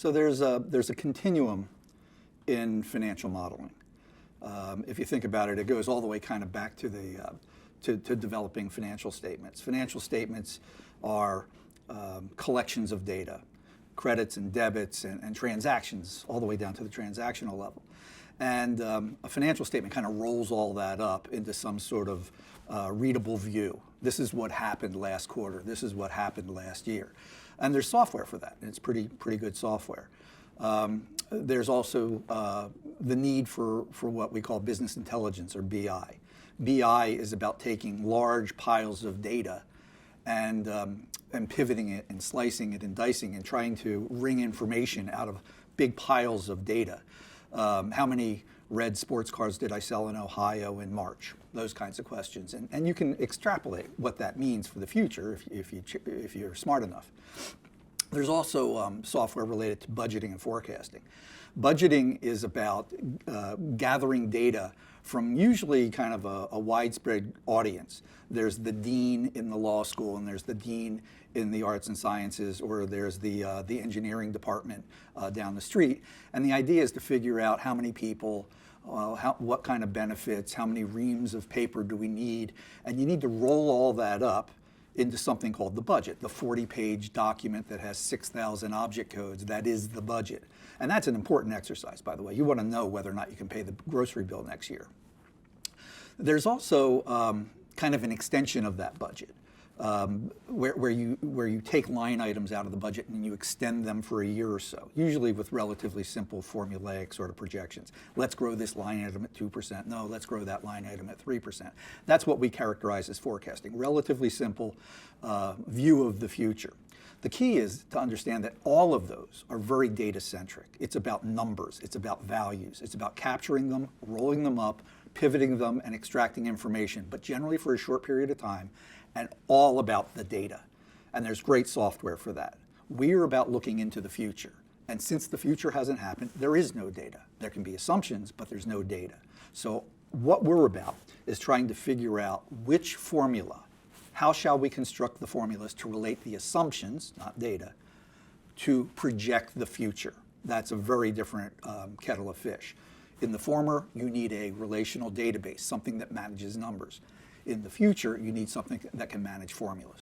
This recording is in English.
So there's a continuum in financial modeling. If you think about it, it goes all the way kind of back to to developing financial statements. Financial statements are collections of data, credits and debits and transactions, all the way down to the transactional level. And a financial statement kind of rolls all that up into some sort of readable view. This is what happened last quarter. This is what happened last year. And there's software for that, and it's pretty good software. There's also the need for what we call business intelligence, or BI. BI is about taking large piles of data and pivoting it and slicing it and dicing and trying to wring information out of big piles of data. How many red sports cars did I sell in Ohio in March? Those kinds of questions. And you can extrapolate what that means for the future if you're smart enough. There's also software related to budgeting and forecasting. Budgeting is about gathering data from usually kind of a widespread audience. There's the dean in the law school, and there's the dean in the arts and sciences, or there's the engineering department down the street. And the idea is to figure out how many people, what kind of benefits, how many reams of paper do we need, and you need to roll all that up into something called the budget, the 40-page document that has 6,000 object codes. That is the budget. And that's an important exercise, by the way. You want to know whether or not you can pay the grocery bill next year. There's also kind of an extension of that budget, where you take line items out of the budget and you extend them for a year or so, usually with relatively simple formulaic sort of projections. Let's grow this line item at 2%. No, let's grow that line item at 3%. That's what we characterize as forecasting. Relatively simple view of the future. The key is to understand that all of those are very data-centric. It's about numbers. It's about values. It's about capturing them, rolling them up, pivoting them, and extracting information, but generally for a short period of time, and all about the data. And there's great software for that. We're about looking into the future. And since the future hasn't happened, there is no data. There can be assumptions, but there's no data. So what we're about is trying to figure out which formula, how shall we construct the formulas to relate the assumptions, not data, to project the future. That's a very different kettle of fish. In the former, you need a relational database, something that manages numbers. In the future, you need something that can manage formulas.